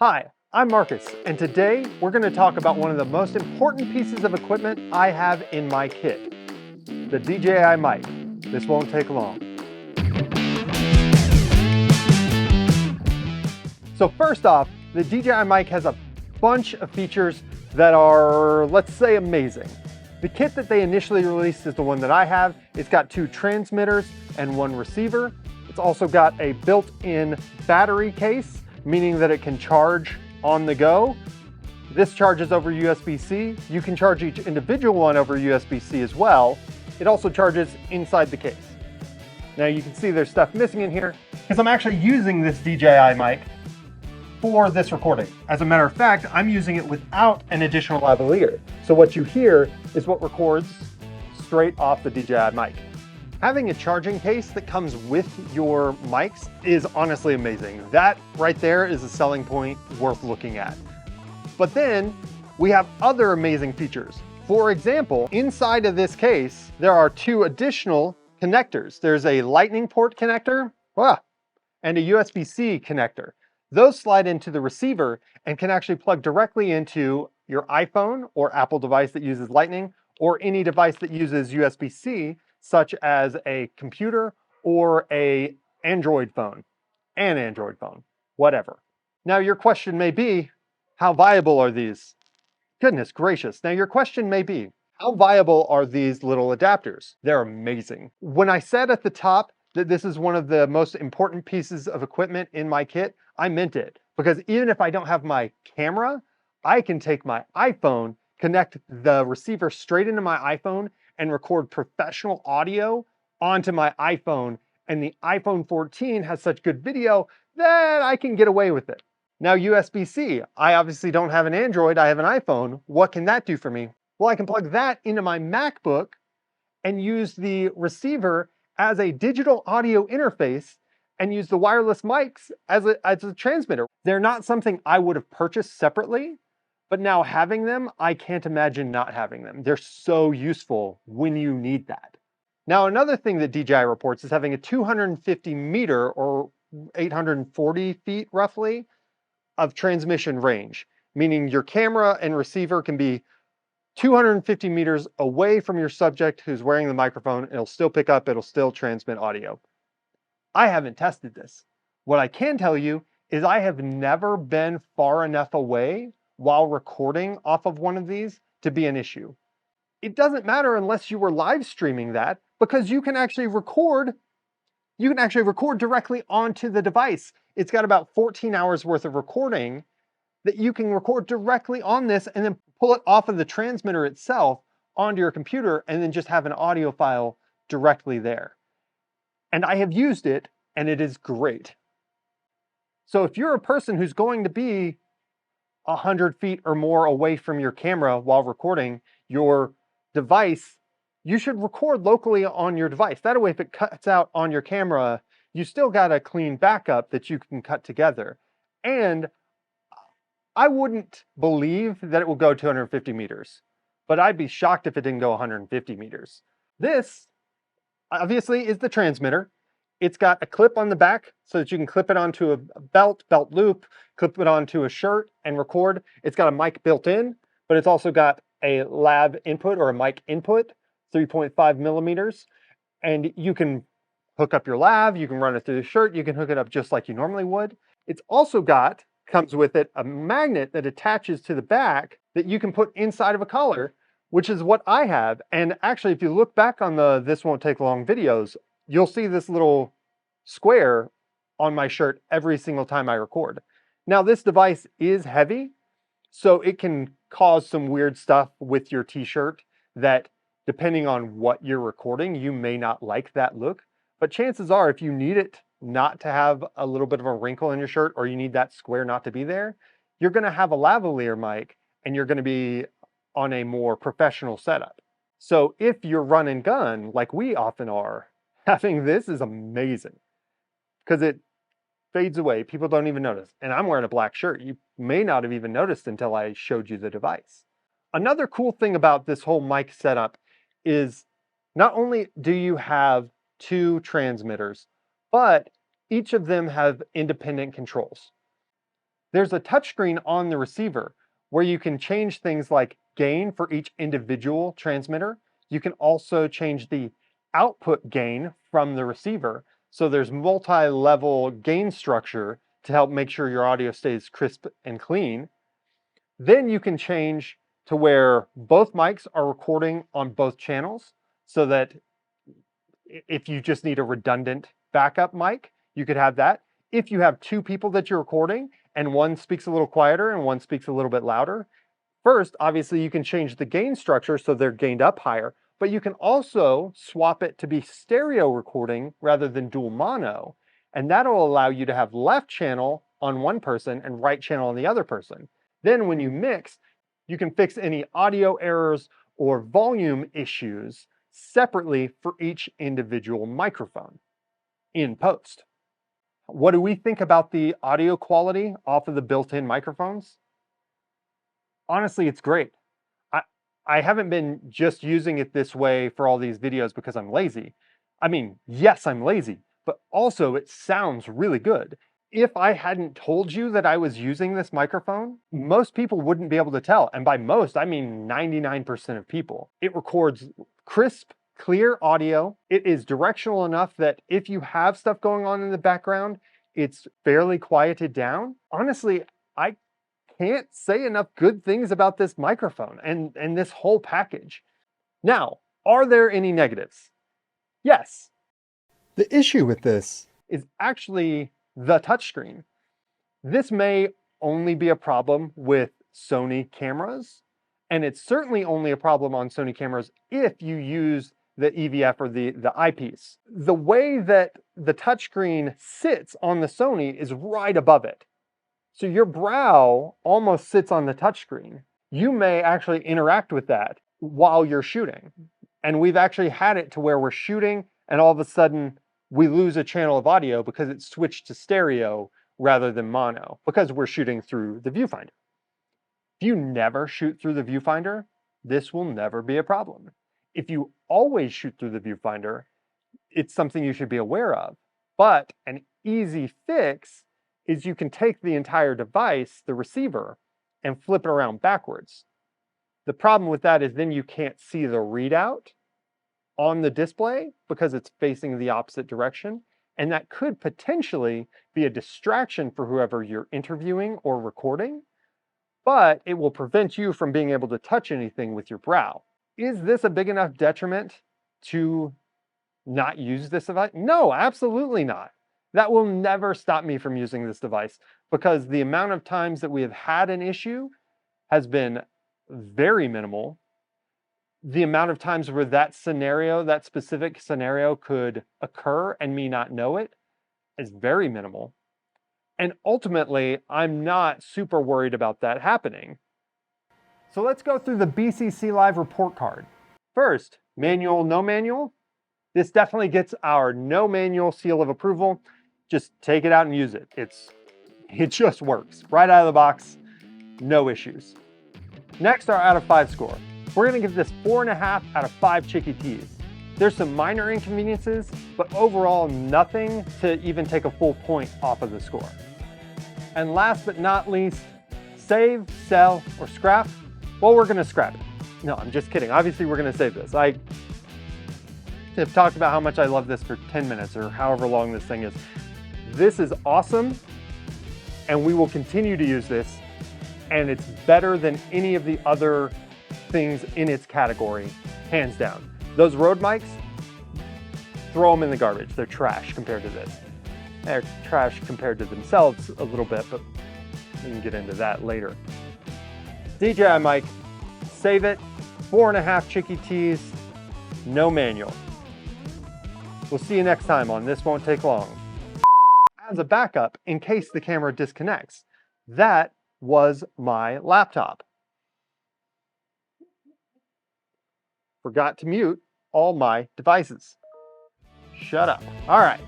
Hi, I'm Marcus, and today we're going to talk about one of the most important pieces of equipment I have in my kit, the DJI mic. This won't take long. So first off, the DJI mic has a bunch of features that are, let's say, amazing. The kit that they initially released is the one that I have. It's got 2 transmitters and 1 receiver. It's also got a built-in battery case, meaning that it can charge on the go. This charges over USB-C. You can charge each individual one over USB-C as well. It also charges inside the case. Now you can see there's stuff missing in here because I'm actually using this DJI mic for this recording. As a matter of fact, I'm using it without an additional lavalier. So what you hear is what records straight off the DJI mic. Having a charging case that comes with your mics is honestly amazing. That right there is a selling point worth looking at. But then we have other amazing features. For example, inside of this case, there are 2 additional connectors. There's a lightning port connector and a USB-C connector. Those slide into the receiver and can actually plug directly into your iPhone or Apple device that uses Lightning, or any device that uses USB-C, such as a computer or an Android phone, whatever. Now your question may be, how viable are these? Goodness gracious. Now your question may be, how viable are these little adapters? They're amazing. When I said at the top that this is one of the most important pieces of equipment in my kit, I meant it. Because even if I don't have my camera, I can take my iPhone, connect the receiver straight into my iPhone, and record professional audio onto my iPhone. And the iPhone 14 has such good video that I can get away with it. Now USB-C, I obviously don't have an Android, I have an iPhone. What can that do for me? Well, I can plug that into my MacBook and use the receiver as a digital audio interface and use the wireless mics as a transmitter. They're not something I would have purchased separately, but now having them, I can't imagine not having them. They're so useful when you need that. Now, another thing that DJI reports is having a 250 meter or 840 feet roughly of transmission range, meaning your camera and receiver can be 250 meters away from your subject who's wearing the microphone. It'll still pick up, it'll still transmit audio. I haven't tested this. What I can tell you is I have never been far enough away while recording off of one of these to be an issue. It doesn't matter unless you were live streaming that, because you can actually record directly onto the device. It's got about 14 hours worth of recording that you can record directly on this and then pull it off of the transmitter itself onto your computer and then just have an audio file directly there. And I have used it and it is great. So if you're a person who's going to be 100 feet or more away from your camera while recording your device, you should record locally on your device. That way, if it cuts out on your camera, you still got a clean backup that you can cut together. And I wouldn't believe that it will go 250 meters, but I'd be shocked if it didn't go 150 meters. This obviously is the transmitter. It's got a clip on the back so that you can clip it onto a belt loop, clip it onto a shirt and record. It's got a mic built in, but it's also got a lav input or a mic input, 3.5 millimeters. And you can hook up your lav, you can run it through the shirt, you can hook it up just like you normally would. It's also comes with it a magnet that attaches to the back that you can put inside of a collar, which is what I have. And actually, if you look back on the This Won't Take Long videos, you'll see this little square on my shirt every single time I record. Now, this device is heavy, so it can cause some weird stuff with your t-shirt that, depending on what you're recording, you may not like that look. But chances are, if you need it not to have a little bit of a wrinkle in your shirt, or you need that square not to be there, you're gonna have a lavalier mic and you're gonna be on a more professional setup. So if you're run and gun, like we often are, having this is amazing because it fades away. People don't even notice. And I'm wearing a black shirt. You may not have even noticed until I showed you the device. Another cool thing about this whole mic setup is not only do you have 2 transmitters, but each of them have independent controls. There's a touchscreen on the receiver where you can change things like gain for each individual transmitter. You can also change the output gain from the receiver. So there's multi-level gain structure to help make sure your audio stays crisp and clean. Then you can change to where both mics are recording on both channels so that if you just need a redundant backup mic, you could have that. If you have two people that you're recording and one speaks a little quieter and one speaks a little bit louder, first, obviously you can change the gain structure so they're gained up higher, but you can also swap it to be stereo recording rather than dual mono. And that'll allow you to have left channel on one person and right channel on the other person. Then when you mix, you can fix any audio errors or volume issues separately for each individual microphone in post. What do we think about the audio quality off of the built-in microphones? Honestly, it's great. I haven't been just using it this way for all these videos because I'm lazy. I mean, yes, I'm lazy, but also it sounds really good. If I hadn't told you that I was using this microphone, most people wouldn't be able to tell. And by most, I mean 99% of people. It records crisp, clear audio. It is directional enough that if you have stuff going on in the background, it's fairly quieted down. Honestly, I can't say enough good things about this microphone and this whole package. Now, are there any negatives? Yes. The issue with this is actually the touchscreen. This may only be a problem with Sony cameras, and it's certainly only a problem on Sony cameras if you use the EVF or the eyepiece. The way that the touchscreen sits on the Sony is right above it. So your brow almost sits on the touchscreen. You may actually interact with that while you're shooting. And we've actually had it to where we're shooting and all of a sudden we lose a channel of audio because it switched to stereo rather than mono because we're shooting through the viewfinder. If you never shoot through the viewfinder, this will never be a problem. If you always shoot through the viewfinder, it's something you should be aware of. But an easy fix is you can take the entire device, the receiver, and flip it around backwards. The problem with that is then you can't see the readout on the display because it's facing the opposite direction. And that could potentially be a distraction for whoever you're interviewing or recording, but it will prevent you from being able to touch anything with your brow. Is this a big enough detriment to not use this device? No, absolutely not. That will never stop me from using this device because the amount of times that we have had an issue has been very minimal. The amount of times where that specific scenario could occur and me not know it is very minimal. And ultimately, I'm not super worried about that happening. So let's go through the BCC Live report card. First, manual, no manual. This definitely gets our no manual seal of approval. Just take it out and use it. It just works. Right out of the box, no issues. Next, our out of 5 score. We're gonna give this 4.5 out of 5 Chicky Tees. There's some minor inconveniences, but overall nothing to even take a full point off of the score. And last but not least, save, sell, or scrap. Well, we're gonna scrap it. No, I'm just kidding. Obviously, we're gonna save this. I have talked about how much I love this for 10 minutes or however long this thing is. This is awesome, and we will continue to use this, and it's better than any of the other things in its category, hands down. Those Rode mics, throw them in the garbage. They're trash compared to this. They're trash compared to themselves a little bit, but we can get into that later. DJI mic, save it, 4.5 Chicky Tees, no manual. We'll see you next time on This Won't Take Long. As a backup, in case the camera disconnects, that was my laptop. Forgot to mute all my devices. Shut up. All right.